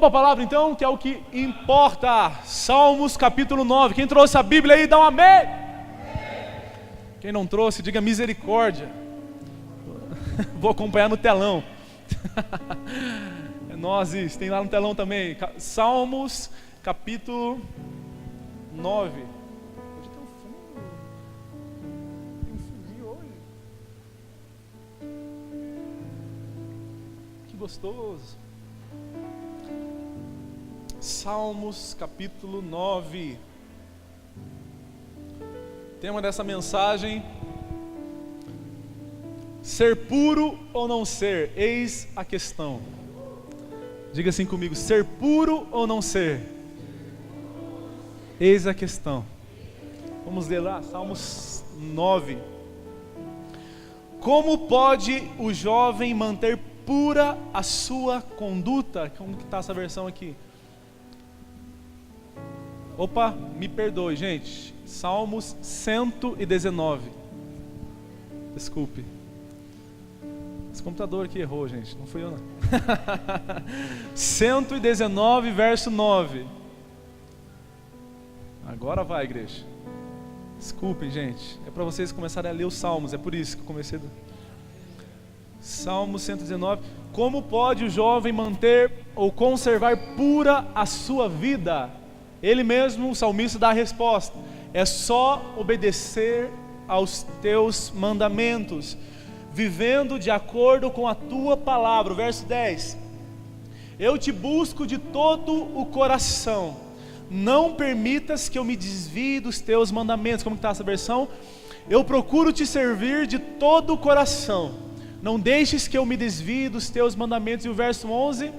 para a palavra então, que é o que importa. Salmos capítulo 9. Quem trouxe a Bíblia aí, dá um amém. Quem não trouxe, diga misericórdia. Vou acompanhar no telão. É nós, tem lá no telão também. Salmos capítulo 9. Hoje tem um fundo. Tem um fundinho hoje. Que gostoso. Salmos capítulo 9. Tema dessa mensagem: ser puro ou não ser? Eis a questão. Diga assim comigo: ser puro ou não ser? Eis a questão. Vamos ler lá, Salmos 9. Como pode o jovem manter pura a sua conduta? Como que está essa versão aqui? Opa, me perdoe, gente. Salmos 119. Desculpe. Esse computador aqui errou, gente. Não fui eu, não. 119, verso 9. Agora vai, igreja. Desculpem, gente. É para vocês começarem a ler os salmos. É por isso que eu comecei. Salmo 119. Como pode o jovem manter ou conservar pura a sua vida? Ele mesmo, o salmista, dá a resposta: é só obedecer aos teus mandamentos, vivendo de acordo com a tua palavra. O verso 10: eu te busco de todo o coração, não permitas que eu me desvie dos teus mandamentos. Como está essa versão? Eu procuro te servir de todo o coração, não deixes que eu me desvie dos teus mandamentos. E o verso 11: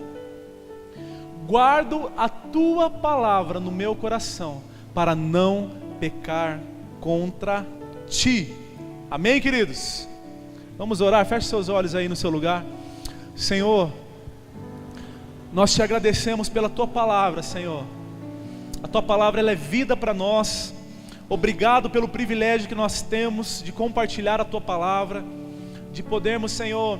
guardo a tua palavra no meu coração, para não pecar contra ti. Amém, queridos? Vamos orar. Feche seus olhos aí no seu lugar. Senhor, nós te agradecemos pela tua palavra, Senhor. A tua palavra, ela é vida para nós. Obrigado pelo privilégio que nós temos de compartilhar a tua palavra, de podermos, Senhor,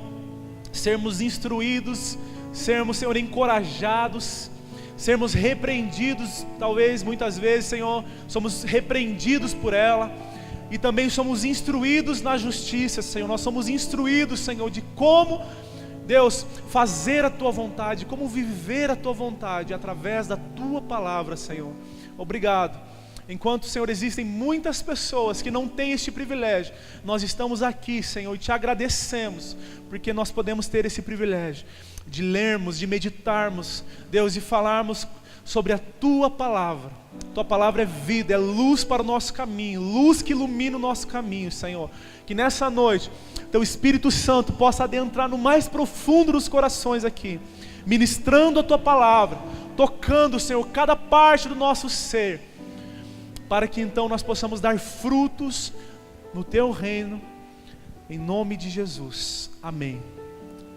sermos instruídos, sermos, Senhor, encorajados, sermos repreendidos. Talvez muitas vezes, Senhor, somos repreendidos por ela, e também somos instruídos na justiça, Senhor. Nós somos instruídos, Senhor, de como, Deus, fazer a tua vontade, como viver a tua vontade através da tua palavra, Senhor. Obrigado. Enquanto, Senhor, existem muitas pessoas que não têm este privilégio, nós estamos aqui, Senhor, e te agradecemos, porque nós podemos ter esse privilégio de lermos, de meditarmos, Deus, e falarmos sobre a tua palavra. Tua palavra é vida, é luz para o nosso caminho, luz que ilumina o nosso caminho, Senhor. Que nessa noite teu Espírito Santo possa adentrar no mais profundo dos corações aqui, ministrando a tua palavra, tocando, Senhor, cada parte do nosso ser, para que então nós possamos dar frutos no teu reino, em nome de Jesus. Amém.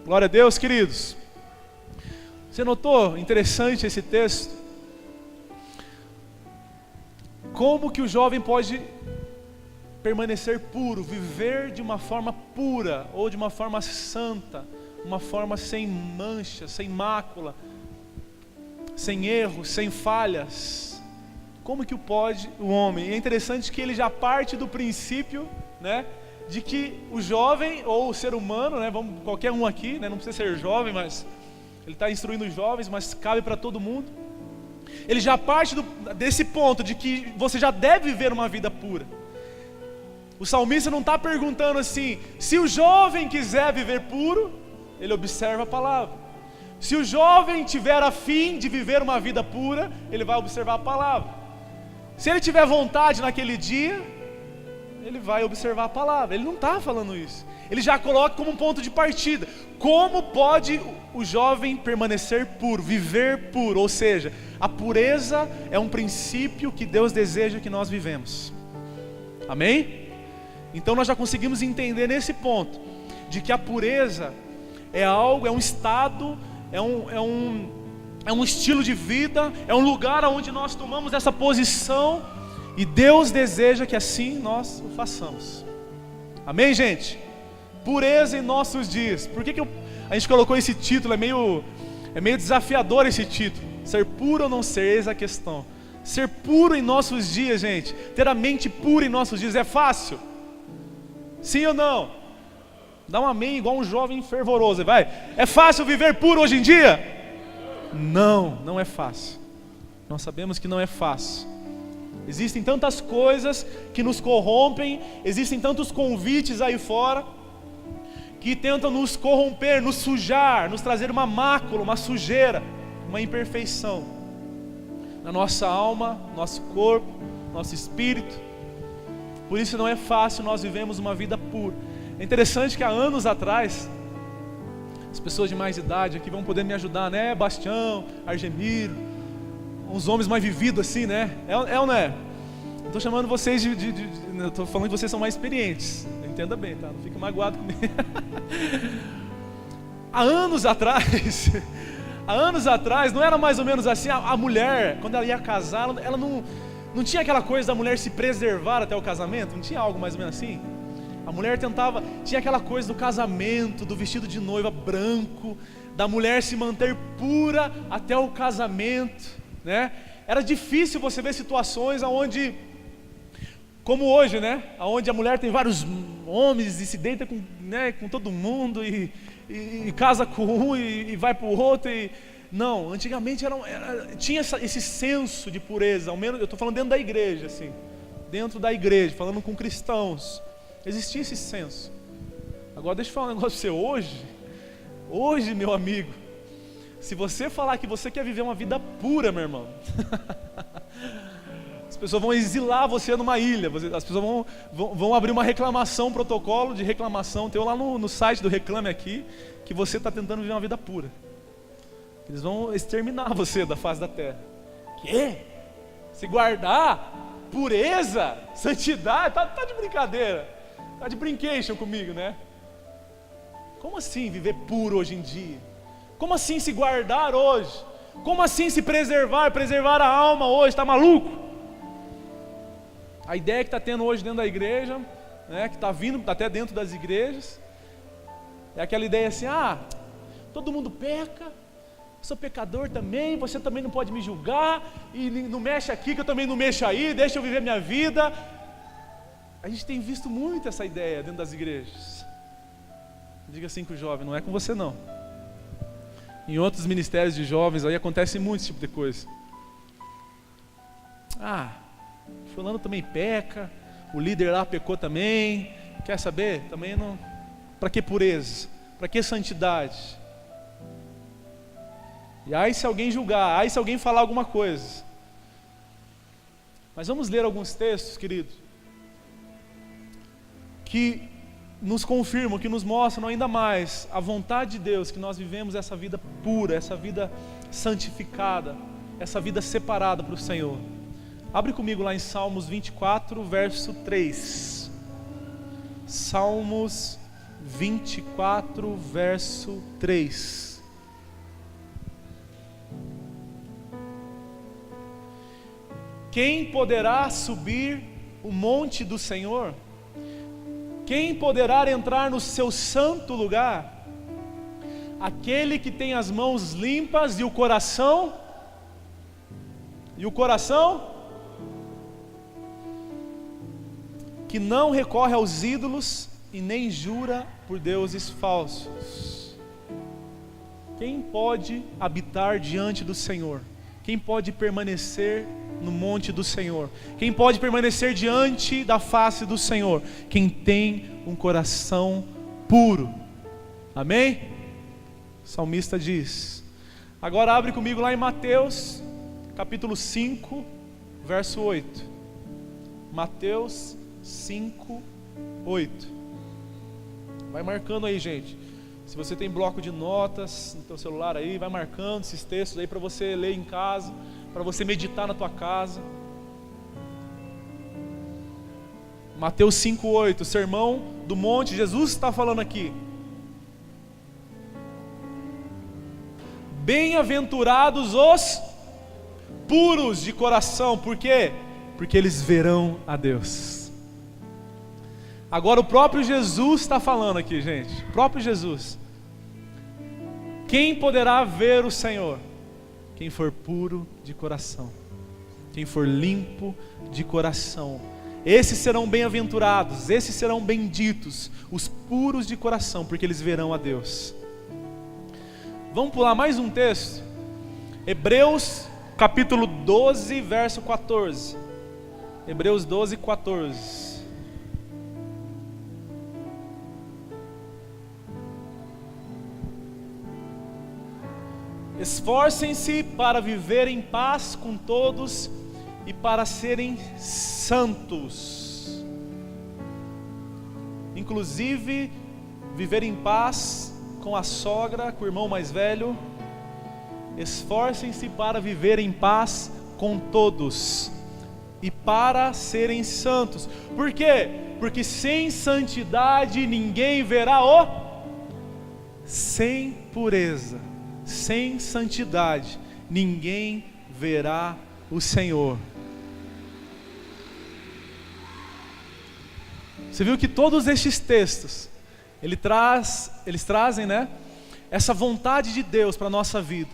Glória a Deus, queridos. Você notou interessante esse texto? Como que o jovem pode permanecer puro, viver de uma forma pura, ou de uma forma santa, uma forma sem mancha, sem mácula, sem erros, sem falhas? Como que pode o homem? É interessante que ele já parte do princípio, né, de que o jovem, ou o ser humano, né, vamos, qualquer um aqui, né, não precisa ser jovem, mas ele está instruindo os jovens, mas cabe para todo mundo. Ele já parte desse ponto de que você já deve viver uma vida pura. O salmista não está perguntando assim: se o jovem quiser viver puro, ele observa a palavra. Se o jovem tiver a fim de viver uma vida pura, ele vai observar a palavra. Se ele tiver vontade naquele dia, ele vai observar a palavra. Ele não está falando isso. Ele já coloca como um ponto de partida. Como pode o jovem permanecer puro, viver puro? Ou seja, a pureza é um princípio que Deus deseja que nós vivemos. Amém? Então nós já conseguimos entender nesse ponto, de que a pureza é algo, é um estado, é um estilo de vida, é um lugar onde nós tomamos essa posição, e Deus deseja que assim nós o façamos. Amém, gente? Pureza em nossos dias. Por que a gente colocou esse título? É É meio desafiador esse título. Ser puro ou não ser, eis a questão. Ser puro em nossos dias, gente, ter a mente pura em nossos dias é fácil? Sim ou não? Dá um amém igual um jovem fervoroso, vai. É fácil viver puro hoje em dia? Não, não é fácil. Nós sabemos que não é fácil. Existem tantas coisas que nos corrompem, existem tantos convites aí fora que tentam nos corromper, nos sujar, nos trazer uma mácula, uma sujeira, uma imperfeição na nossa alma, nosso corpo, nosso espírito. Por isso não é fácil nós vivemos uma vida pura. É interessante que há anos atrás, as pessoas de mais idade aqui vão poder me ajudar, né? Bastião, Argemiro, uns homens mais vividos assim, né? É ou não é? Eu estou chamando vocês eu estou falando que vocês são mais experientes. Entenda bem, tá? Não fique magoado comigo. Há anos atrás, não era mais ou menos assim, a mulher, quando ela ia casar, ela não tinha aquela coisa da mulher se preservar até o casamento? Não tinha algo mais ou menos assim? A mulher tinha aquela coisa do casamento, do vestido de noiva branco, da mulher se manter pura até o casamento, né? Era difícil você ver situações onde, como hoje, né? Onde a mulher tem vários homens e se deita com, né, com todo mundo e casa com um e vai para o outro. Não, antigamente tinha esse senso de pureza, ao menos eu estou falando dentro da igreja, assim, dentro da igreja, falando com cristãos, existia esse senso. Agora deixa eu falar um negócio para você, hoje meu amigo, se você falar que você quer viver uma vida pura, meu irmão, as pessoas vão exilar você numa ilha, as pessoas vão abrir uma reclamação, um protocolo de reclamação teu lá no site do Reclame Aqui, que você está tentando viver uma vida pura. Eles vão exterminar você da face da terra. Quê? Se guardar? Pureza? Santidade? Tá de brincadeira. Tá de brincation comigo, né? Como assim viver puro hoje em dia? Como assim se guardar hoje? Como assim se preservar a alma hoje? Tá maluco? A ideia que está tendo hoje dentro da igreja, né, que está vindo até dentro das igrejas, é aquela ideia assim, todo mundo peca, sou pecador também, você também não pode me julgar, e não mexe aqui que eu também não mexo aí, deixa eu viver minha vida. A gente tem visto muito essa ideia dentro das igrejas. Diga assim com o jovem, não é com você não. Em outros ministérios de jovens aí acontece muito esse tipo de coisa. Fulano também peca, o líder lá pecou também, quer saber? Também não. Para que pureza? Para que santidade? E aí se alguém julgar, aí se alguém falar alguma coisa. Mas vamos ler alguns textos, queridos, que nos confirmam, que nos mostram ainda mais a vontade de Deus, que nós vivemos essa vida pura, essa vida santificada, essa vida separada para o Senhor. Abre comigo lá em Salmos 24, verso 3. Salmos 24, verso 3. Quem poderá subir o monte do Senhor? Quem poderá entrar no seu santo lugar? Aquele que tem as mãos limpas e o coração? Que não recorre aos ídolos e nem jura por deuses falsos. Quem pode habitar diante do Senhor? Quem pode permanecer no monte do Senhor? Quem pode permanecer diante da face do Senhor? Quem tem um coração puro. Amém? O salmista diz. Agora abre comigo lá em Mateus, capítulo 5, verso 8. Mateus 5, 8. Vai marcando aí, gente. Se você tem bloco de notas no teu celular aí, vai marcando esses textos aí para você ler em casa, para você meditar na tua casa. Mateus 5, 8, Sermão do Monte, Jesus está falando aqui. Bem-aventurados os puros de coração, por quê? Porque eles verão a Deus. Agora o próprio Jesus está falando aqui, gente. O próprio Jesus. Quem poderá ver o Senhor? Quem for puro de coração, quem for limpo de coração. Esses serão bem-aventurados, esses serão benditos, os puros de coração, porque eles verão a Deus. Vamos pular mais um texto. Hebreus capítulo 12, verso 14. Hebreus 12, 14. Esforcem-se para viver em paz com todos e para serem santos. Inclusive, viver em paz com a sogra, com o irmão mais velho. Esforcem-se para viver em paz com todos e para serem santos. Por quê? Porque sem santidade ninguém verá o... Sem pureza, sem santidade, ninguém verá o Senhor. Você viu que todos estes textos, eles trazem, né, essa vontade de Deus para a nossa vida,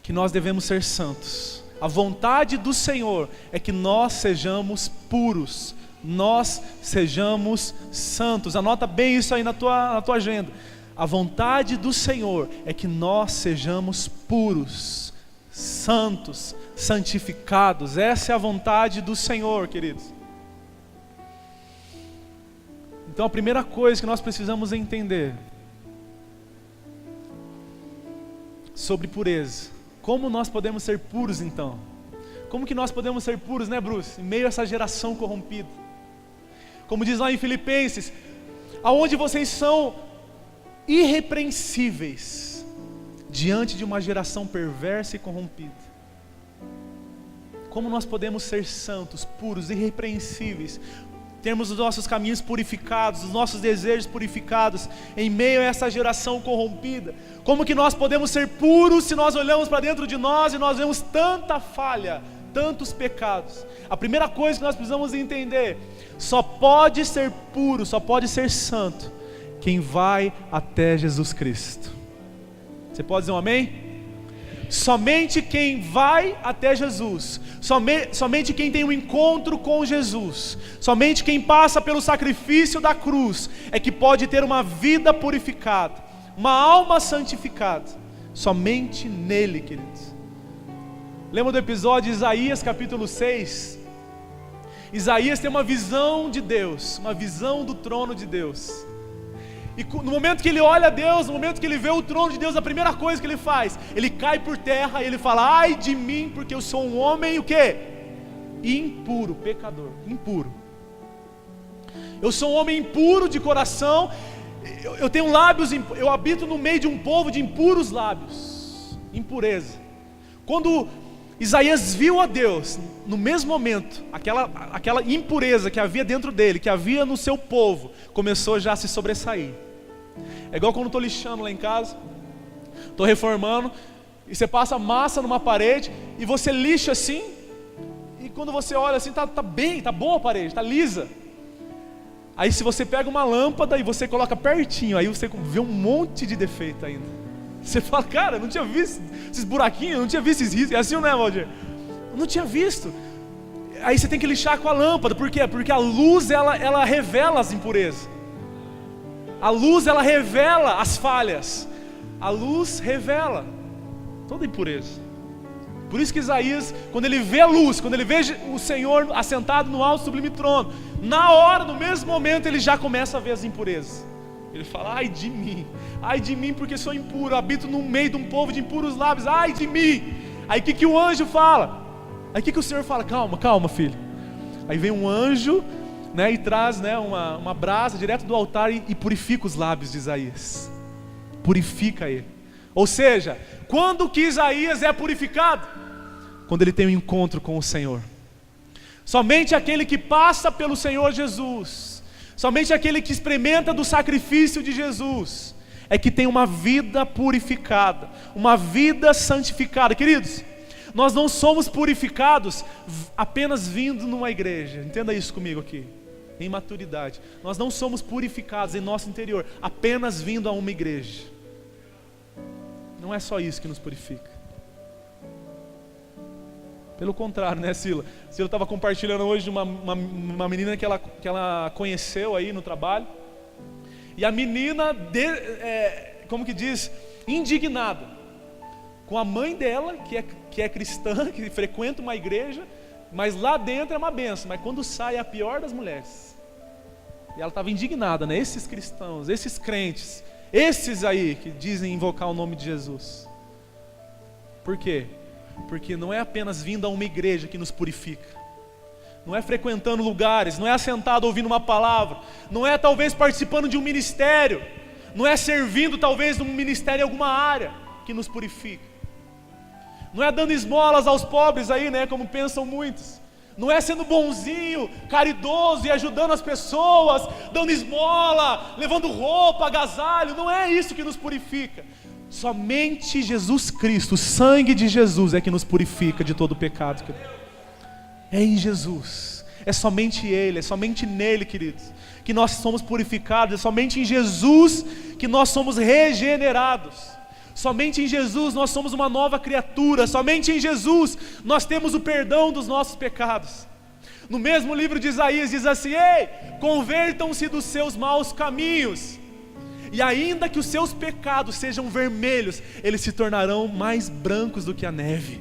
que nós devemos ser santos. A vontade do Senhor é que nós sejamos puros, nós sejamos santos. Anota bem isso aí na tua agenda. A vontade do Senhor é que nós sejamos puros, santos, santificados. Essa é a vontade do Senhor, queridos. Então a primeira coisa que nós precisamos entender sobre pureza. Como nós podemos ser puros então? Como que nós podemos ser puros, né, Bruce? Em meio a essa geração corrompida. Como diz lá em Filipenses, aonde vocês são irrepreensíveis diante de uma geração perversa e corrompida. Como nós podemos ser santos, puros, irrepreensíveis, termos os nossos caminhos purificados, os nossos desejos purificados em meio a essa geração corrompida? Como que nós podemos ser puros se nós olhamos para dentro de nós e nós vemos tanta falha, tantos pecados? A primeira coisa que nós precisamos entender: só pode ser puro, só pode ser santo quem vai até Jesus Cristo. Você pode dizer um amém? Somente quem vai até Jesus, somente quem tem um encontro com Jesus, somente quem passa pelo sacrifício da cruz é que pode ter uma vida purificada, uma alma santificada. Somente nele, queridos. Lembra do episódio de Isaías capítulo 6? Isaías tem uma visão de Deus, uma visão do trono de Deus. E no momento que ele olha a Deus, no momento que ele vê o trono de Deus, a primeira coisa que ele faz, ele cai por terra e ele fala: ai de mim, porque eu sou um homem, o quê? Impuro, pecador, impuro. Eu sou um homem impuro de coração, eu tenho lábios, eu habito no meio de um povo de impuros lábios, impureza. Quando Isaías viu a Deus, no mesmo momento, aquela impureza que havia dentro dele, que havia no seu povo, começou já a se sobressair. É igual quando eu estou lixando lá em casa, estou reformando, e você passa massa numa parede, e você lixa assim, e quando você olha assim, tá boa a parede, tá lisa. Aí se você pega uma lâmpada e você coloca pertinho, aí você vê um monte de defeito ainda. Você fala: cara, eu não tinha visto esses buraquinhos, eu não tinha visto esses riscos. É assim, não é, Valdir? Eu não tinha visto. Aí você tem que lixar com a lâmpada. Por quê? Porque a luz, ela revela as impurezas. A luz, ela revela as falhas. A luz revela toda impureza. Por isso que Isaías, quando ele vê a luz, quando ele vê o Senhor assentado no alto sublime trono, na hora, no mesmo momento, ele já começa a ver as impurezas. Ele fala: ai de mim, porque sou impuro, habito no meio de um povo de impuros lábios, ai de mim. Aí o que o anjo fala? Aí o que o Senhor fala? Calma filho. Aí vem um anjo, né, e traz, né, uma brasa direto do altar e purifica os lábios de Isaías. Purifica ele. Ou seja, quando que Isaías é purificado? Quando ele tem um encontro com o Senhor. Somente aquele que passa pelo Senhor Jesus, somente aquele que experimenta do sacrifício de Jesus, é que tem uma vida purificada, uma vida santificada. Queridos, nós não somos purificados apenas vindo numa igreja. Entenda isso comigo aqui, em maturidade. Nós não somos purificados em nosso interior apenas vindo a uma igreja. Não é só isso que nos purifica. Pelo contrário, né, Sila? Sila estava compartilhando hoje de uma menina que ela conheceu aí no trabalho. E a menina, como que diz, indignada com a mãe dela, que é cristã, que frequenta uma igreja, mas lá dentro é uma benção, mas quando sai é a pior das mulheres. E ela estava indignada, né? Esses cristãos, esses crentes, esses aí que dizem invocar o nome de Jesus. Por quê? Porque não é apenas vindo a uma igreja que nos purifica, não é frequentando lugares, não é assentado ouvindo uma palavra, não é talvez participando de um ministério, não é servindo talvez num ministério em alguma área que nos purifica, não é dando esmolas aos pobres aí, né, como pensam muitos, não é sendo bonzinho, caridoso e ajudando as pessoas, dando esmola, levando roupa, agasalho, não é isso que nos purifica. Somente Jesus Cristo, o sangue de Jesus é que nos purifica de todo pecado, querido. É em Jesus, é somente Ele, é somente nele, queridos, que nós somos purificados, é somente em Jesus que nós somos regenerados, somente em Jesus nós somos uma nova criatura, somente em Jesus nós temos o perdão dos nossos pecados. No mesmo livro de Isaías diz assim: ei, convertam-se dos seus maus caminhos, e ainda que os seus pecados sejam vermelhos, eles se tornarão mais brancos do que a neve.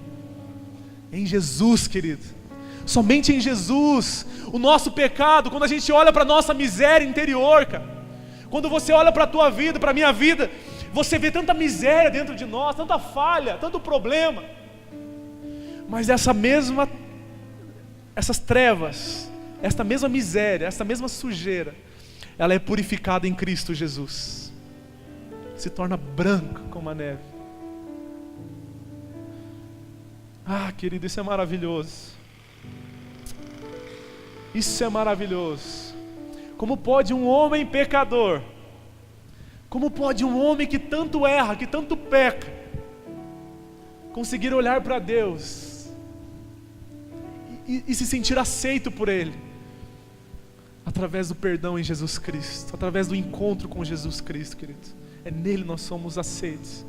Em Jesus, querido, somente em Jesus. O nosso pecado, quando a gente olha para a nossa miséria interior, cara, quando você olha para a tua vida, para a minha vida, você vê tanta miséria dentro de nós, tanta falha, tanto problema, mas essas trevas, esta mesma miséria, esta mesma sujeira, ela é purificada em Cristo Jesus, se torna branca como a neve. Ah, querido, isso é maravilhoso. Isso é maravilhoso. Como pode um homem pecador, como pode um homem que tanto erra, que tanto peca, conseguir olhar para Deus e se sentir aceito por Ele? Através do perdão em Jesus Cristo, através do encontro com Jesus Cristo, querido. É nele nós somos aceitos.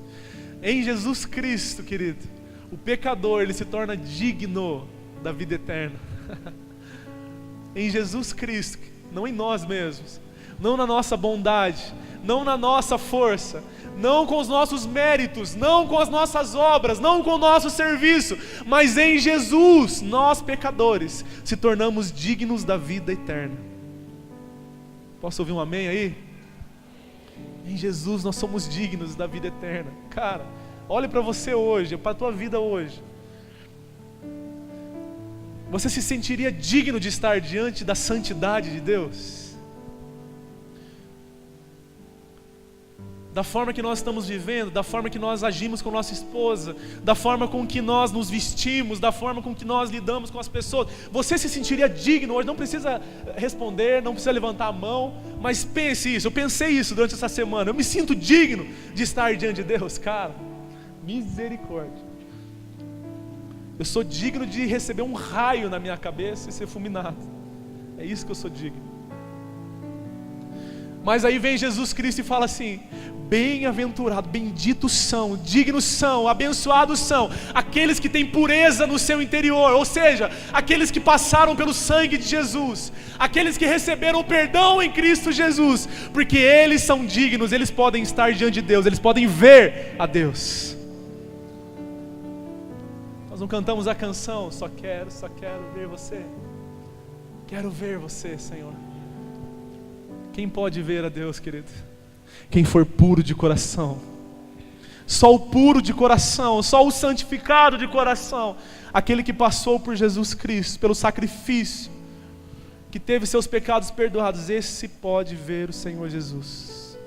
Em Jesus Cristo, querido, o pecador, ele se torna digno da vida eterna. Em Jesus Cristo, não em nós mesmos, não na nossa bondade, não na nossa força, não com os nossos méritos, não com as nossas obras, não com o nosso serviço, mas em Jesus, nós pecadores, se tornamos dignos da vida eterna. Posso ouvir um amém aí? Em Jesus nós somos dignos da vida eterna. Cara, olhe para você hoje, para a tua vida hoje. Você se sentiria digno de estar diante da santidade de Deus? Da forma que nós estamos vivendo, da forma que nós agimos com nossa esposa, da forma com que nós nos vestimos, da forma com que nós lidamos com as pessoas, você se sentiria digno hoje? Não precisa responder, não precisa levantar a mão, mas pense isso. Eu pensei isso durante essa semana. Eu me sinto digno de estar diante de Deus, cara. Misericórdia. Eu sou digno de receber um raio na minha cabeça e ser fulminado. É isso que eu sou digno. Mas aí vem Jesus Cristo e fala assim: bem-aventurado, benditos são, dignos são, abençoados são aqueles que têm pureza no seu interior, ou seja, aqueles que passaram pelo sangue de Jesus, aqueles que receberam o perdão em Cristo Jesus, porque eles são dignos, eles podem estar diante de Deus, eles podem ver a Deus. Nós não cantamos a canção, só quero ver você, quero ver você, Senhor. Quem pode ver a Deus, querido? Quem for puro de coração. Só o puro de coração, só o santificado de coração, aquele que passou por Jesus Cristo, pelo sacrifício, que teve seus pecados perdoados, esse pode ver o Senhor Jesus.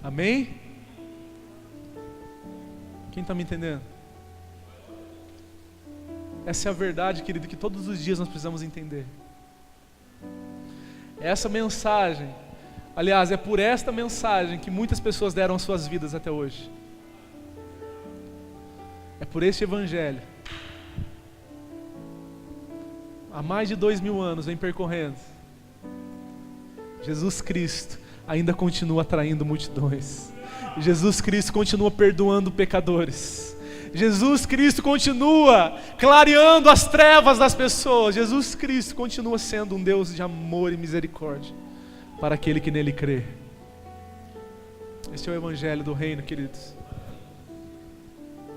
Amém? Quem está me entendendo? Essa é a verdade, querido, que todos os dias nós precisamos entender. Essa mensagem, aliás, é por esta mensagem que muitas pessoas deram as suas vidas até hoje. É por este evangelho. Há mais de 2000 anos vem percorrendo. Jesus Cristo, ainda continua atraindo multidões. Jesus Cristo continua perdoando pecadores. Jesus Cristo continua clareando as trevas das pessoas. Jesus Cristo continua sendo um Deus de amor e misericórdia para aquele que nele crê. Este é o Evangelho do Reino, queridos.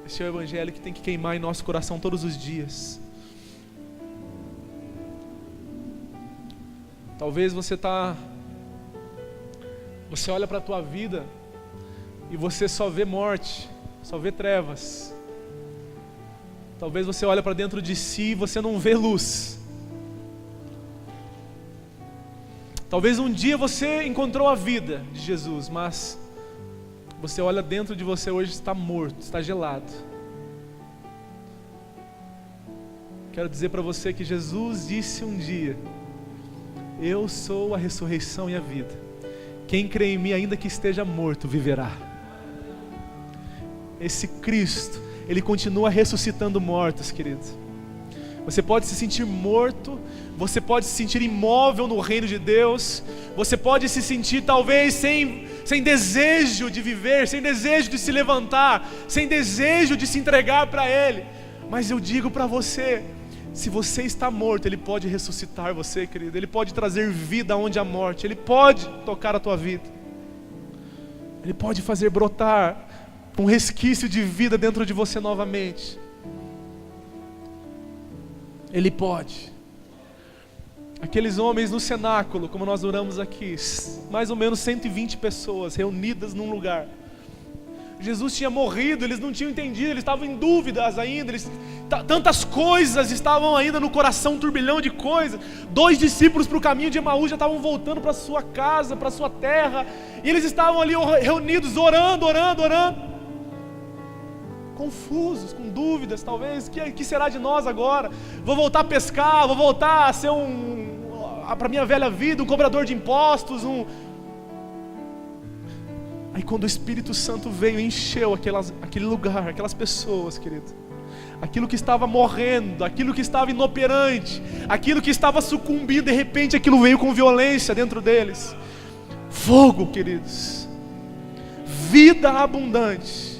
Este é o Evangelho que tem que queimar em nosso coração todos os dias. Talvez você olha para a tua vida e você só vê morte, só vê trevas. Talvez você olha para dentro de si e você não vê luz. Talvez um dia você encontrou a vida de Jesus, mas você olha dentro de você hoje, está morto, está gelado. Quero dizer para você que Jesus disse um dia: eu sou a ressurreição e a vida. Quem crê em mim, ainda que esteja morto, viverá. Esse Cristo, Ele continua ressuscitando mortos, queridos. Você pode se sentir morto, você pode se sentir imóvel no reino de Deus, você pode se sentir talvez sem desejo de viver, sem desejo de se levantar, sem desejo de se entregar para Ele. Mas eu digo para você, se você está morto, Ele pode ressuscitar você, querido. Ele pode trazer vida onde há morte. Ele pode tocar a tua vida. Ele pode fazer brotar um resquício de vida dentro de você novamente. Ele pode. Aqueles homens no cenáculo, como nós oramos aqui, mais ou menos 120 pessoas reunidas num lugar. Jesus tinha morrido, eles não tinham entendido, eles estavam em dúvidas ainda, tantas coisas estavam ainda no coração, um turbilhão de coisas. 2 discípulos para o caminho de Emaús já estavam voltando para sua casa, para sua terra, e eles estavam ali reunidos, orando, confusos, com dúvidas talvez, que será de nós agora? Vou voltar a pescar, vou voltar a ser para minha velha vida, um cobrador de impostos, Aí quando o Espírito Santo veio e encheu aquele lugar, aquelas pessoas, querido, aquilo que estava morrendo, aquilo que estava inoperante, aquilo que estava sucumbindo, de repente aquilo veio com violência dentro deles. Fogo, queridos, vida abundante,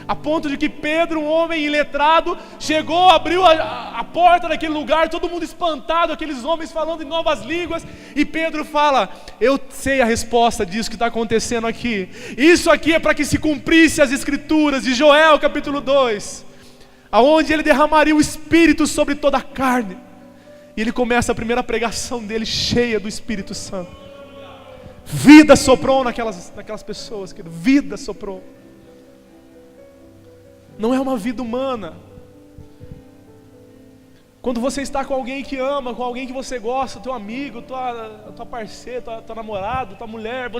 a ponto de que Pedro, um homem iletrado, chegou, abriu a porta daquele lugar, todo mundo espantado, aqueles homens falando em novas línguas, e Pedro fala: eu sei a resposta disso que está acontecendo aqui. Isso aqui é para que se cumprisse as escrituras de Joel capítulo 2, aonde ele derramaria o Espírito sobre toda a carne. E ele começa a primeira pregação dele cheia do Espírito Santo. Vida soprou naquelas pessoas, querido. Vida soprou. Não é uma vida humana. Quando você está com alguém que ama, com alguém que você gosta, teu amigo, tua parceira, tua namorada, tua mulher,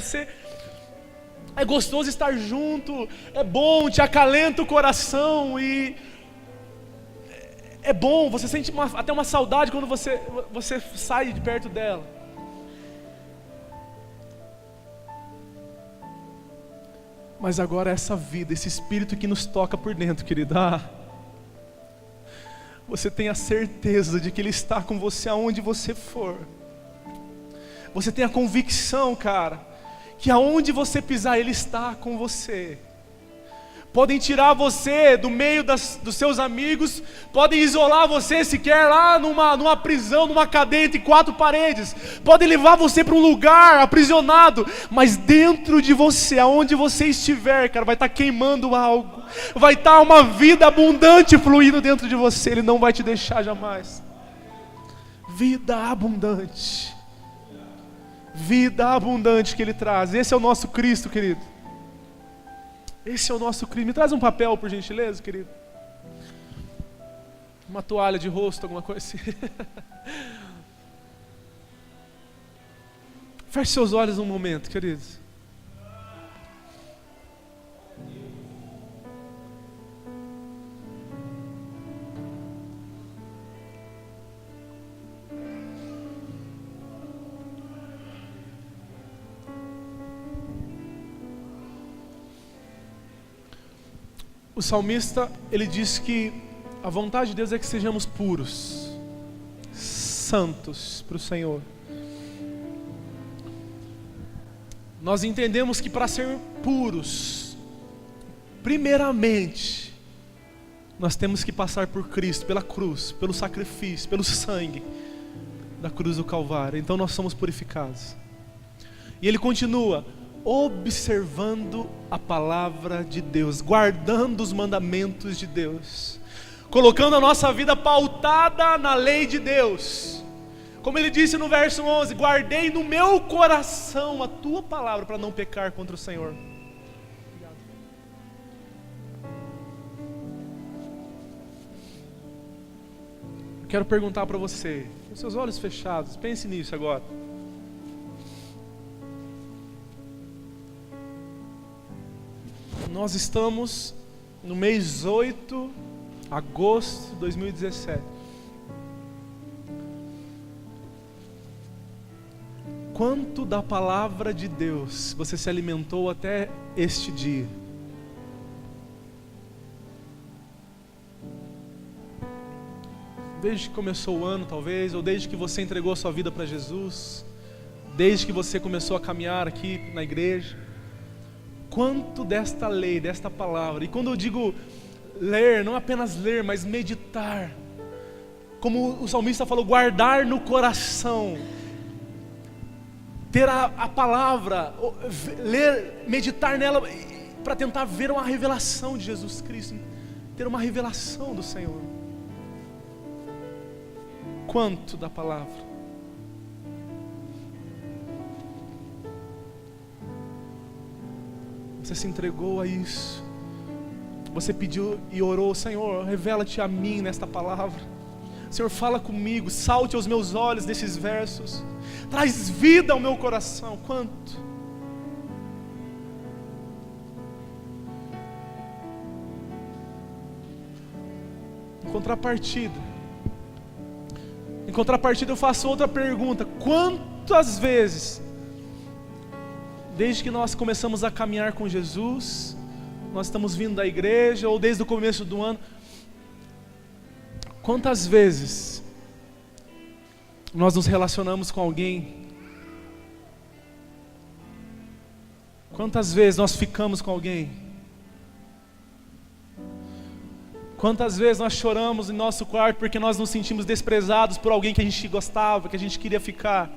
é gostoso estar junto, é bom, te acalenta o coração e é bom, você sente até uma saudade quando você sai de perto dela. Mas agora essa vida, esse Espírito que nos toca por dentro, querido, você tem a certeza de que Ele está com você aonde você for. Você tem a convicção, cara, que aonde você pisar, Ele está com você. Podem tirar você do meio dos seus amigos, podem isolar você sequer lá numa prisão, numa cadeia entre 4 paredes, podem levar você para um lugar aprisionado, mas dentro de você, aonde você estiver, cara, vai estar queimando algo, vai estar uma vida abundante fluindo dentro de você. Ele não vai te deixar jamais. Vida abundante que Ele traz. Esse é o nosso Cristo, querido. Esse é o nosso Cristo. Me traz um papel, por gentileza, querido. Uma toalha de rosto, alguma coisa assim. Feche seus olhos um momento, queridos. O salmista, ele diz que a vontade de Deus é que sejamos puros, santos para o Senhor. nós entendemos que para ser puros, primeiramente, nós temos que passar por Cristo, pela cruz, pelo sacrifício, pelo sangue da cruz do Calvário. Então nós somos purificados. E ele continua, observando a palavra de Deus, guardando os mandamentos de Deus, colocando a nossa vida pautada na lei de Deus. Como ele disse no verso 11, guardei no meu coração a tua palavra para não pecar contra o Senhor. Eu quero perguntar para você, com seus olhos fechados, pense nisso agora. Nós estamos no mês 8, agosto de 2017. Quanto da palavra de Deus você se alimentou até este dia? Desde que começou o ano, talvez, ou desde que você entregou a sua vida para Jesus, desde que você começou a caminhar aqui na igreja. Quanto desta lei, desta palavra, e quando eu digo ler, não apenas ler, mas meditar, como o salmista falou, guardar no coração, ter a palavra, ler, meditar nela, para tentar ver uma revelação de Jesus Cristo, ter uma revelação do Senhor. Quanto da palavra? Você se entregou a isso. Você pediu e orou, Senhor, revela-te a mim nesta palavra. Senhor, fala comigo, salte aos meus olhos nesses versos. Traz vida ao meu coração. Quanto? Em contrapartida eu faço outra pergunta. Quantas vezes, desde que nós começamos a caminhar com Jesus, nós estamos vindo da igreja, ou desde o começo do ano, quantas vezes nós nos relacionamos com alguém? Quantas vezes nós ficamos com alguém? Quantas vezes nós choramos em nosso quarto porque nós nos sentimos desprezados por alguém que a gente gostava, que a gente queria ficar?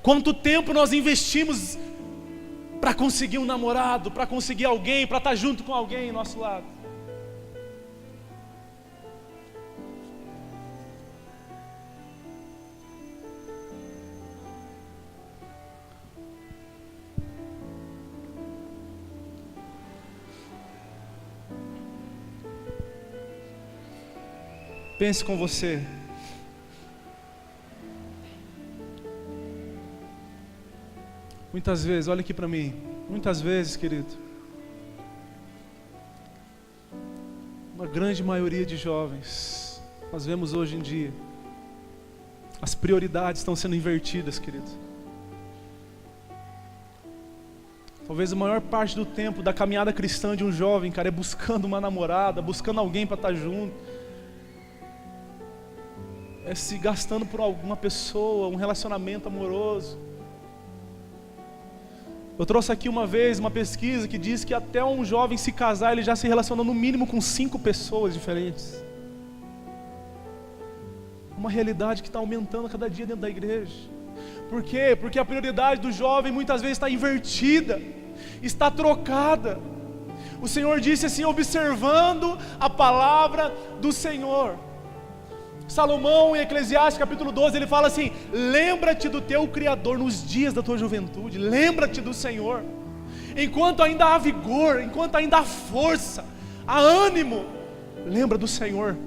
Quanto tempo nós investimos para conseguir um namorado, para conseguir alguém, para estar junto com alguém ao nosso lado? Pense com você. Muitas vezes, olha aqui para mim, muitas vezes, querido, uma grande maioria de jovens, nós vemos hoje em dia, as prioridades estão sendo invertidas, querido. Talvez a maior parte do tempo da caminhada cristã de um jovem, cara, é buscando uma namorada, buscando alguém para estar junto, é se gastando por alguma pessoa, um relacionamento amoroso. Eu trouxe aqui uma vez uma pesquisa que diz que até um jovem se casar, ele já se relaciona no mínimo com 5 pessoas diferentes. Uma realidade que está aumentando a cada dia dentro da igreja. Por quê? Porque a prioridade do jovem muitas vezes está invertida, está trocada. O Senhor disse assim, observando a palavra do Senhor. Salomão, em Eclesiastes capítulo 12, ele fala assim: lembra-te do teu Criador nos dias da tua juventude, lembra-te do Senhor, enquanto ainda há vigor, enquanto ainda há força, há ânimo, lembra do Senhor.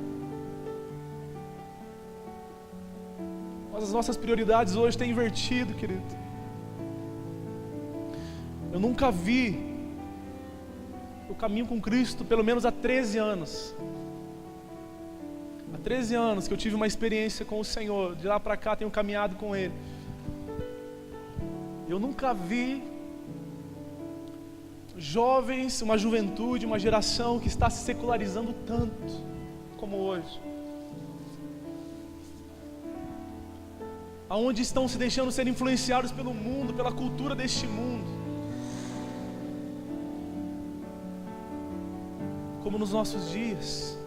Mas as nossas prioridades hoje têm invertido, querido. Eu nunca vi, eu caminho com Cristo pelo menos há 13 anos. Há 13 anos que eu tive uma experiência com o Senhor, de lá para cá tenho caminhado com Ele. Eu nunca vi jovens, uma juventude, uma geração que está se secularizando tanto como hoje. aonde estão se deixando ser influenciados pelo mundo, pela cultura deste mundo. Como nos nossos dias.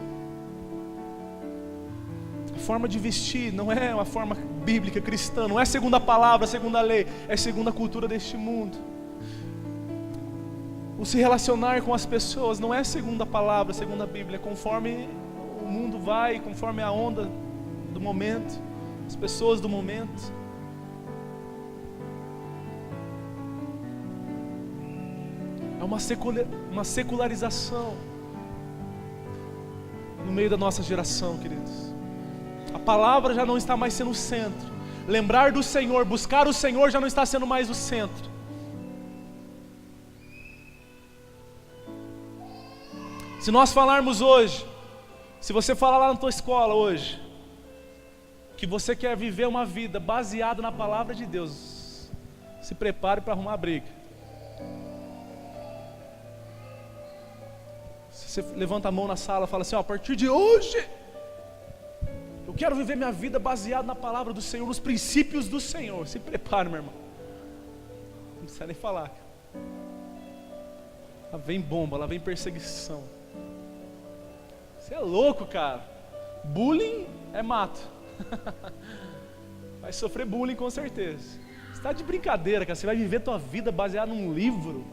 A forma de vestir não é uma forma bíblica, cristã, não é segundo a palavra, segundo a lei, é segundo a cultura deste mundo. O se relacionar com as pessoas não é segundo a palavra, segundo a Bíblia, conforme o mundo vai, conforme a onda do momento, as pessoas do momento. É uma secularização no meio da nossa geração, queridos. A palavra já não está mais sendo o centro. Lembrar do Senhor, buscar o Senhor já não está sendo mais o centro. Se nós falarmos hoje, se você falar lá na tua escola hoje, que você quer viver uma vida baseada na palavra de Deus, se prepare para arrumar a briga. Se você levanta a mão na sala e fala assim, ó, a partir de hoje, eu quero viver minha vida baseada na palavra do Senhor, nos princípios do Senhor. Se prepare, meu irmão. Não precisa nem falar. Lá vem bomba, lá vem perseguição. Você é louco, cara. Bullying é mato. Vai sofrer bullying com certeza. Você está de brincadeira, cara. Você vai viver tua vida baseada num livro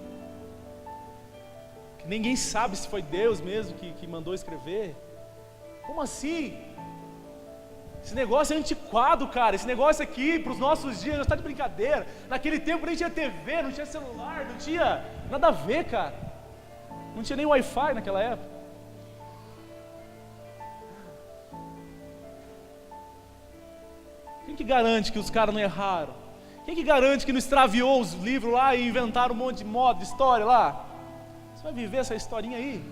que ninguém sabe se foi Deus mesmo que mandou escrever. Como assim? Esse negócio é antiquado, cara. Esse negócio aqui, para os nossos dias, já está de brincadeira. Naquele tempo nem tinha TV, não tinha celular, não tinha nada a ver, cara. Não tinha nem Wi-Fi naquela época. Quem que garante que os caras não erraram? Quem que garante que não extraviou os livros lá e inventaram um monte de moda, de história lá? Você vai viver essa historinha aí?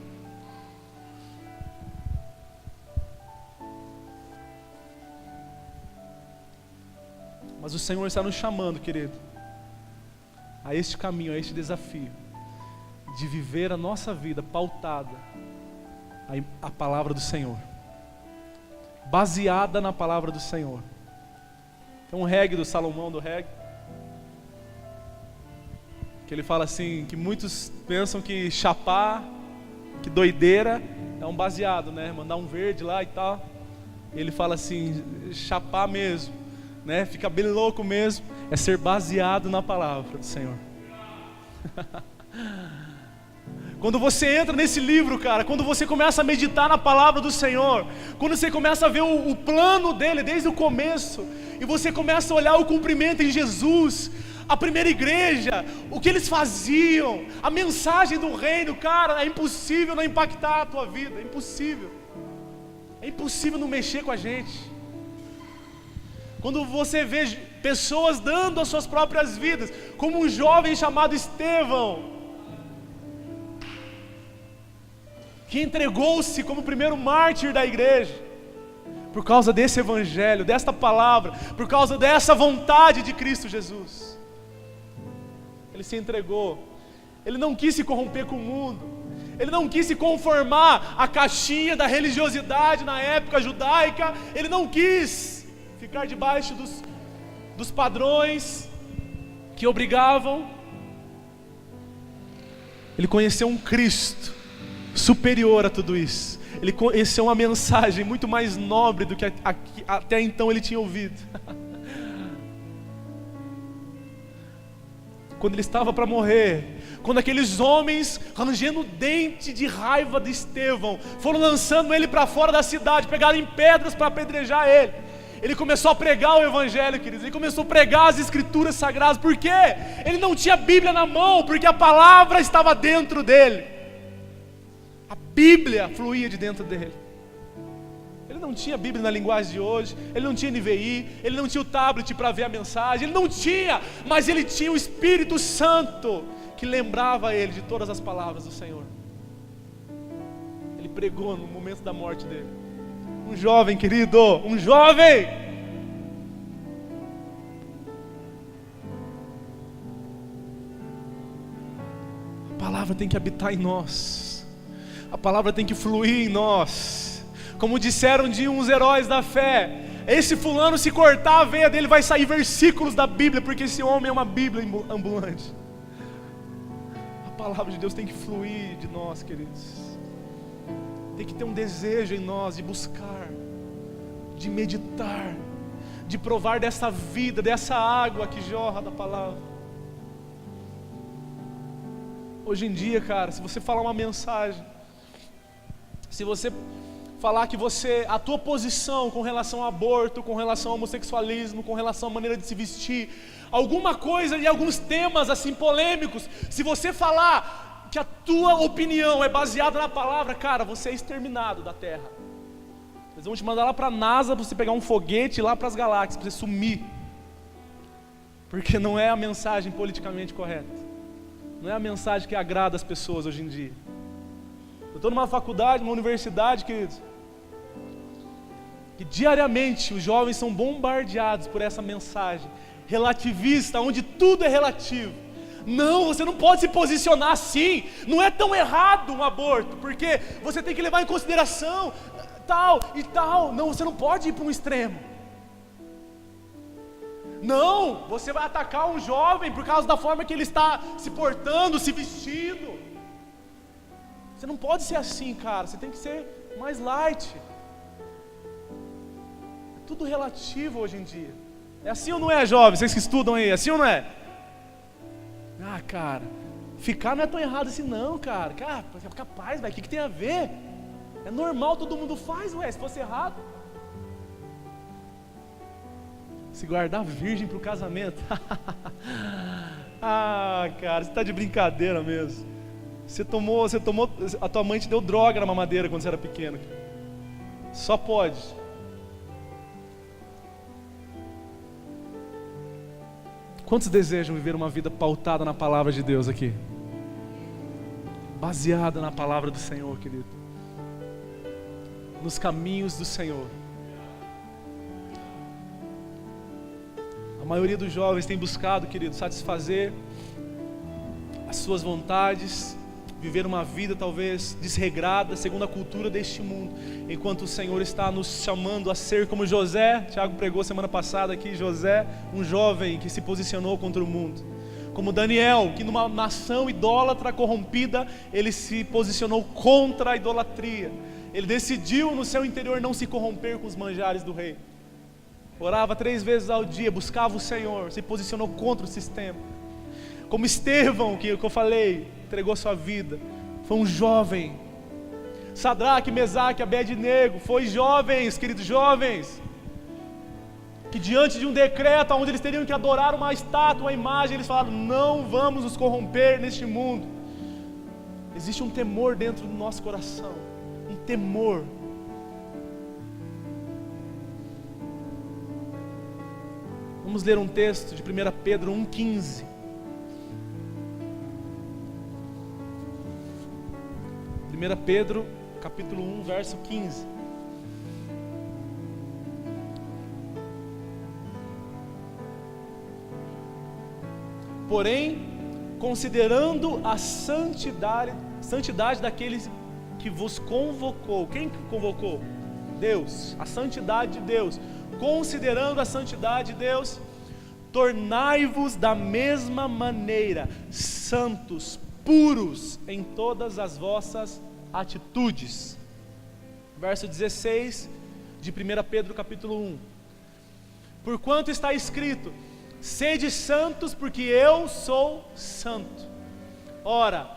Mas o Senhor está nos chamando, querido, a este caminho, a este desafio, de viver a nossa vida pautada a palavra do Senhor, baseada na palavra do Senhor. Tem um reggae do Salomão, do reggae, que ele fala assim, que muitos pensam que chapar, que doideira, é um baseado, né? Mandar um verde lá e tal. Ele fala assim, chapar mesmo, né? Fica bem louco mesmo, é ser baseado na palavra do Senhor. Quando você entra nesse livro, cara, quando você começa a meditar na palavra do Senhor, quando você começa a ver o plano dele desde o começo, e você começa a olhar o cumprimento em Jesus, a primeira igreja, o que eles faziam, a mensagem do reino, cara, é impossível não impactar a tua vida, é impossível. É impossível não mexer com a gente. Quando você vê pessoas dando as suas próprias vidas, como um jovem chamado Estevão, que entregou-se como o primeiro mártir da igreja, por causa desse evangelho, desta palavra, por causa dessa vontade de Cristo Jesus. Ele se entregou, ele não quis se corromper com o mundo, ele não quis se conformar à caixinha da religiosidade na época judaica, ele não quis ficar debaixo dos padrões que obrigavam. Ele conheceu um Cristo superior a tudo isso. Ele conheceu uma mensagem muito mais nobre do que até então ele tinha ouvido. Quando ele estava para morrer, quando aqueles homens, rangendo o dente de raiva de Estevão, foram lançando ele para fora da cidade, pegaram em pedras para apedrejar ele, ele começou a pregar o evangelho, queridos. Ele começou a pregar as escrituras sagradas. Por quê? Ele não tinha a Bíblia na mão, porque a palavra estava dentro dele. A Bíblia fluía de dentro dele. Ele não tinha a Bíblia na linguagem de hoje, ele não tinha NVI, ele não tinha o tablet para ver a mensagem, ele não tinha, mas ele tinha o Espírito Santo que lembrava ele de todas as palavras do Senhor. Ele pregou no momento da morte dele. Um jovem, querido, um jovem. A palavra tem que habitar em nós. A palavra tem que fluir em nós. Como disseram de uns heróis da fé, esse fulano, se cortar a veia dele, vai sair versículos da Bíblia, porque esse homem é uma Bíblia ambulante. A palavra de Deus tem que fluir de nós, queridos. Tem que ter um desejo em nós de buscar, de meditar, de provar dessa vida, dessa água que jorra da palavra. Hoje em dia, cara, se você falar uma mensagem, se você falar que a tua posição com relação ao aborto, com relação ao homossexualismo, com relação à maneira de se vestir, alguma coisa e alguns temas assim polêmicos, se você falar que a tua opinião é baseada na palavra, cara, você é exterminado da terra. Eles vão te mandar lá para a NASA para você pegar um foguete lá para as galáxias, para você sumir, porque não é a mensagem politicamente correta, não é a mensagem que agrada as pessoas hoje em dia. Eu estou numa faculdade, numa universidade, queridos, que diariamente os jovens são bombardeados por essa mensagem relativista, onde tudo é relativo. Não, você não pode se posicionar assim, não é tão errado um aborto, porque você tem que levar em consideração tal e tal. Não, você não pode ir para um extremo. Não, você vai atacar um jovem por causa da forma que ele está se portando, se vestindo. Você não pode ser assim, cara, você tem que ser mais light. É tudo relativo hoje em dia. É assim ou não é, jovens? Vocês que estudam aí, é assim ou não é? Ah, cara, ficar não é tão errado assim não, cara. Cara, capaz, velho, o que tem a ver? É normal, todo mundo faz, ué, se fosse errado. Se guardar virgem pro casamento. Ah, cara, você tá de brincadeira mesmo. Você tomou, a tua mãe te deu droga na mamadeira quando você era pequeno. Só pode. Quantos desejam viver uma vida pautada na palavra de Deus aqui? Baseada na palavra do Senhor, querido. Nos caminhos do Senhor. A maioria dos jovens tem buscado, querido, satisfazer as suas vontades, viver uma vida talvez desregrada, segundo a cultura deste mundo, enquanto o Senhor está nos chamando a ser como José. Tiago pregou semana passada aqui, José, um jovem que se posicionou contra o mundo, como Daniel, que numa nação idólatra corrompida, ele se posicionou contra a idolatria, ele decidiu no seu interior não se corromper com os manjares do rei, orava 3 vezes ao dia, buscava o Senhor, se posicionou contra o sistema. Como Estevão, que eu falei, entregou sua vida, foi um jovem. Sadraque, Mesaque, Abednego, foi jovens, queridos jovens, que diante de um decreto onde eles teriam que adorar uma estátua, uma imagem, eles falaram: não vamos nos corromper neste mundo. Existe um temor dentro do nosso coração, um temor. Vamos ler um texto de 1 Pedro 1,15. 1 Pedro, capítulo 1, verso 15. Porém, considerando a santidade daqueles que vos convocou. Quem convocou? Deus, a santidade de Deus. Considerando a santidade de Deus, tornai-vos da mesma maneira santos, puros em todas as vossas atitudes. Verso 16 de 1 Pedro capítulo 1. Porquanto está escrito: sede santos, porque eu sou santo. Ora,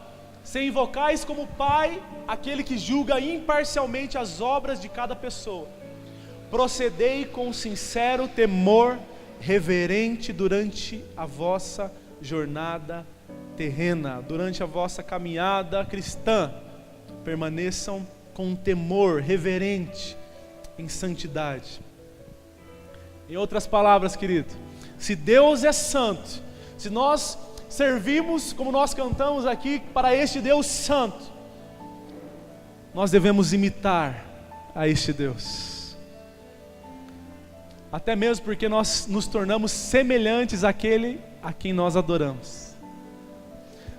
se invocais como Pai aquele que julga imparcialmente as obras de cada pessoa, procedei com sincero temor reverente durante a vossa jornada terrena, durante a vossa caminhada cristã. Permaneçam com temor reverente em santidade. Em outras palavras, querido, se Deus é santo, se nós servimos como nós cantamos aqui para este Deus santo, nós devemos imitar a este Deus, até mesmo porque nós nos tornamos semelhantes àquele a quem nós adoramos.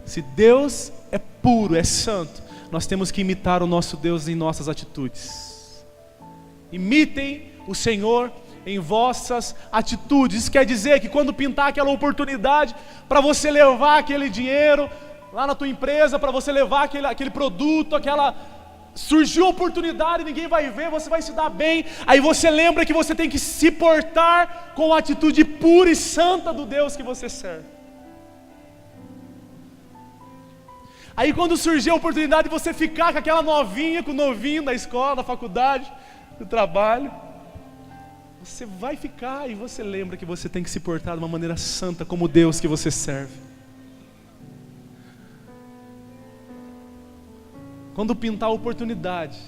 Se Deus é puro, é santo, nós temos que imitar o nosso Deus em nossas atitudes. Imitem o Senhor em vossas atitudes. Isso quer dizer que quando pintar aquela oportunidade para você levar aquele dinheiro lá na tua empresa, para você levar aquele produto, surgiu a oportunidade, ninguém vai ver, você vai se dar bem, aí você lembra que você tem que se portar com a atitude pura e santa do Deus que você serve. Aí quando surgir a oportunidade de você ficar com aquela novinha, com o novinho da escola, da faculdade, do trabalho, você vai ficar e você lembra que você tem que se portar de uma maneira santa como Deus que você serve. Quando pintar a oportunidade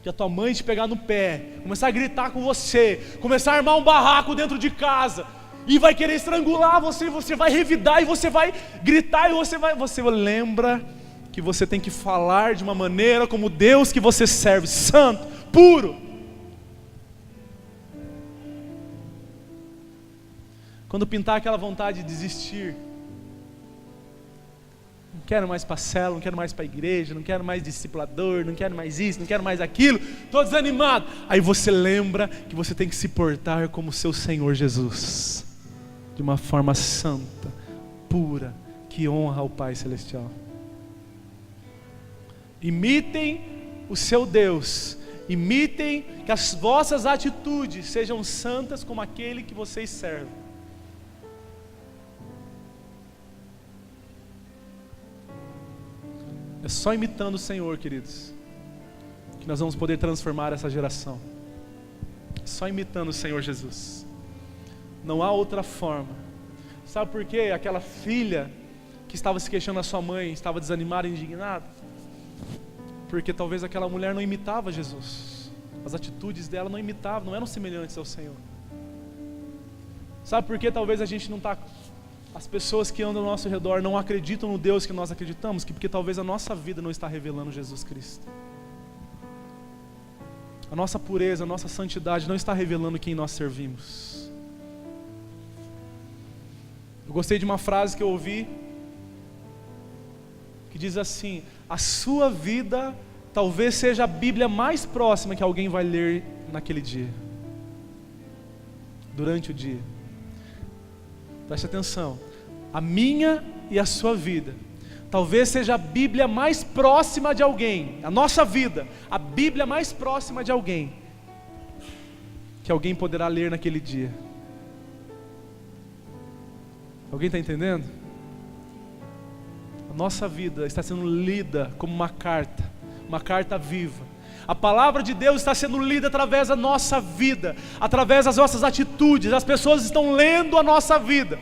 que a tua mãe te pegar no pé, começar a gritar com você, começar a armar um barraco dentro de casa e vai querer estrangular você, você vai revidar e você vai gritar e você lembra que você tem que falar de uma maneira como Deus que você serve, santo, puro. Quando pintar aquela vontade de desistir, não quero mais para célula, não quero mais para a igreja, não quero mais discipulador, não quero mais isso, não quero mais aquilo, estou desanimado. Aí você lembra que você tem que se portar como seu Senhor Jesus, de uma forma santa, pura, que honra ao Pai Celestial. Imitem o seu Deus, imitem que as vossas atitudes sejam santas como aquele que vocês servem. É só imitando o Senhor, queridos, que nós vamos poder transformar essa geração. É só imitando o Senhor Jesus. Não há outra forma. Sabe por quê? Aquela filha que estava se queixando da sua mãe, estava desanimada e indignada, porque talvez aquela mulher não imitava Jesus. As atitudes dela não imitavam, não eram semelhantes ao Senhor. Sabe por que talvez a gente não está... As pessoas que andam ao nosso redor não acreditam no Deus que nós acreditamos, porque talvez a nossa vida não está revelando Jesus Cristo. A nossa pureza, a nossa santidade não está revelando quem nós servimos. Eu gostei de uma frase que eu ouvi, que diz assim: a sua vida talvez seja a Bíblia mais próxima que alguém vai ler naquele dia, durante o dia. Preste atenção, a minha e a sua vida talvez seja a Bíblia mais próxima de alguém, a nossa vida, a Bíblia mais próxima de alguém, que alguém poderá ler naquele dia. Alguém está entendendo? A nossa vida está sendo lida como uma carta viva. A palavra de Deus está sendo lida através da nossa vida, através das nossas atitudes. As pessoas estão lendo a nossa vida.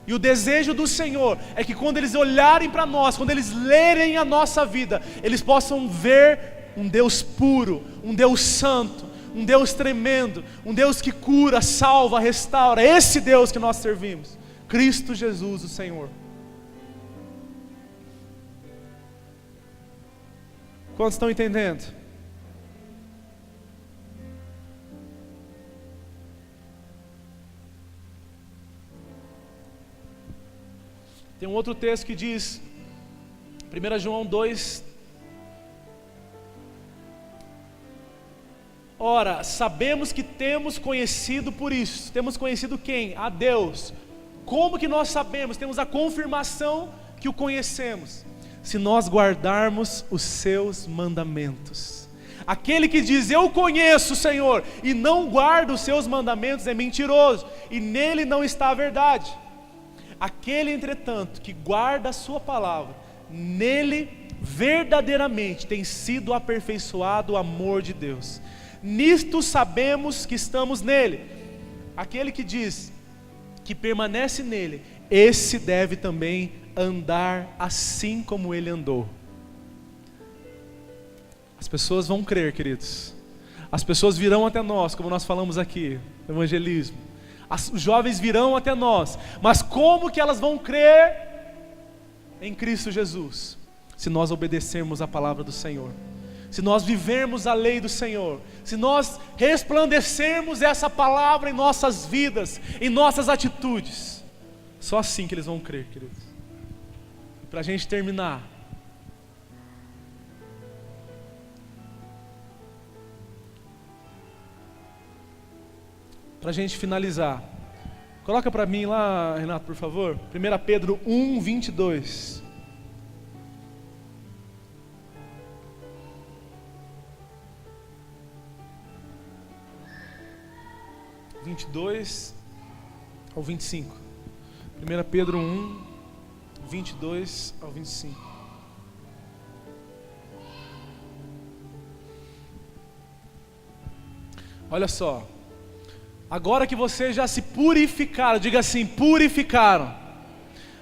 E o desejo do Senhor é que quando eles olharem para nós, quando eles lerem a nossa vida, eles possam ver um Deus puro, um Deus santo, um Deus tremendo, um Deus que cura, salva, restaura. Esse Deus que nós servimos, Cristo Jesus, o Senhor. Quantos estão entendendo? Tem um outro texto que diz, 1 João 2: ora, sabemos que temos conhecido por isso. Temos conhecido quem? A Deus. Como que nós sabemos? Temos a confirmação que o conhecemos, se nós guardarmos os seus mandamentos. Aquele que diz, eu conheço o Senhor, e não guarda os seus mandamentos, é mentiroso, e nele não está a verdade. Aquele, entretanto, que guarda a sua palavra, nele verdadeiramente tem sido aperfeiçoado o amor de Deus. Nisto sabemos que estamos nele. Aquele que diz que permanece nele, esse deve também andar assim como ele andou. As pessoas vão crer, queridos. As pessoas virão até nós, como nós falamos aqui, evangelismo. Os jovens virão até nós, mas como que elas vão crer em Cristo Jesus? Se nós obedecermos a palavra do Senhor, se nós vivermos a lei do Senhor, se nós resplandecermos essa palavra em nossas vidas, em nossas atitudes, só assim que eles vão crer, queridos. Para a gente terminar, para a gente finalizar. Coloca para mim lá, Renato, por favor. 1 Pedro 1, 22. Ao 25. 1 Pedro 1, 22 ao 25. Olha só. Agora que vocês já se purificaram, diga assim, purificaram.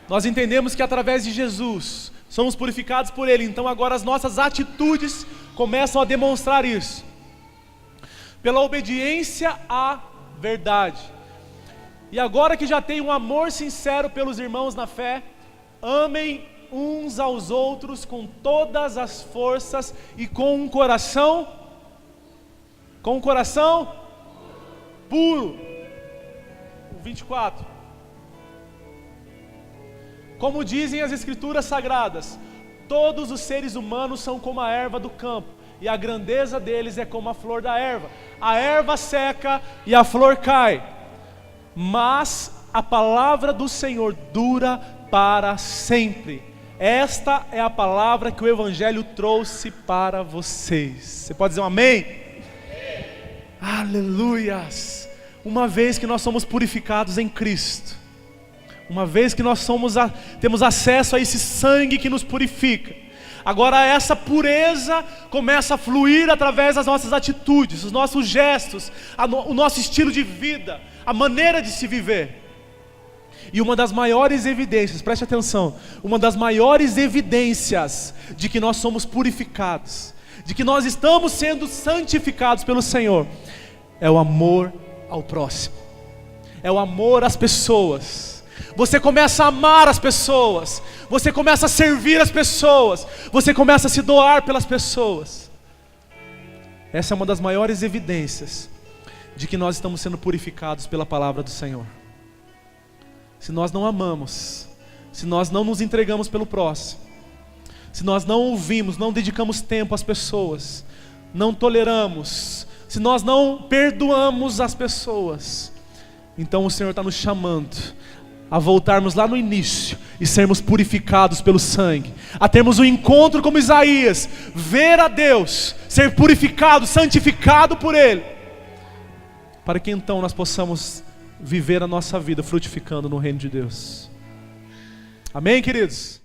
Nós entendemos que através de Jesus somos purificados por Ele. Então agora as nossas atitudes começam a demonstrar isso. Pela obediência à verdade. E agora que já tem um amor sincero pelos irmãos na fé, amem uns aos outros com todas as forças e com um coração puro. O 24. Como dizem as Escrituras Sagradas, todos os seres humanos são como a erva do campo, e a grandeza deles é como a flor da erva. A erva seca e a flor cai, mas a palavra do Senhor dura para sempre. Esta é a palavra que o Evangelho trouxe para vocês. Você pode dizer um amém? Aleluias! Uma vez que nós somos purificados em Cristo, uma vez que nós temos acesso a esse sangue que nos purifica, agora essa pureza começa a fluir através das nossas atitudes, os nossos gestos, o nosso estilo de vida, a maneira de se viver. E uma das maiores evidências, preste atenção, uma das maiores evidências de que nós somos purificados, de que nós estamos sendo santificados pelo Senhor, é o amor ao próximo, é o amor às pessoas. Você começa a amar as pessoas, você começa a servir as pessoas, você começa a se doar pelas pessoas. Essa é uma das maiores evidências de que nós estamos sendo purificados pela palavra do Senhor. Se nós não amamos, se nós não nos entregamos pelo próximo, se nós não ouvimos, não dedicamos tempo às pessoas, não toleramos, se nós não perdoamos as pessoas, então o Senhor está nos chamando a voltarmos lá no início e sermos purificados pelo sangue, a termos um encontro como Isaías, ver a Deus, ser purificado, santificado por Ele, para que então nós possamos viver a nossa vida frutificando no reino de Deus. Amém, queridos?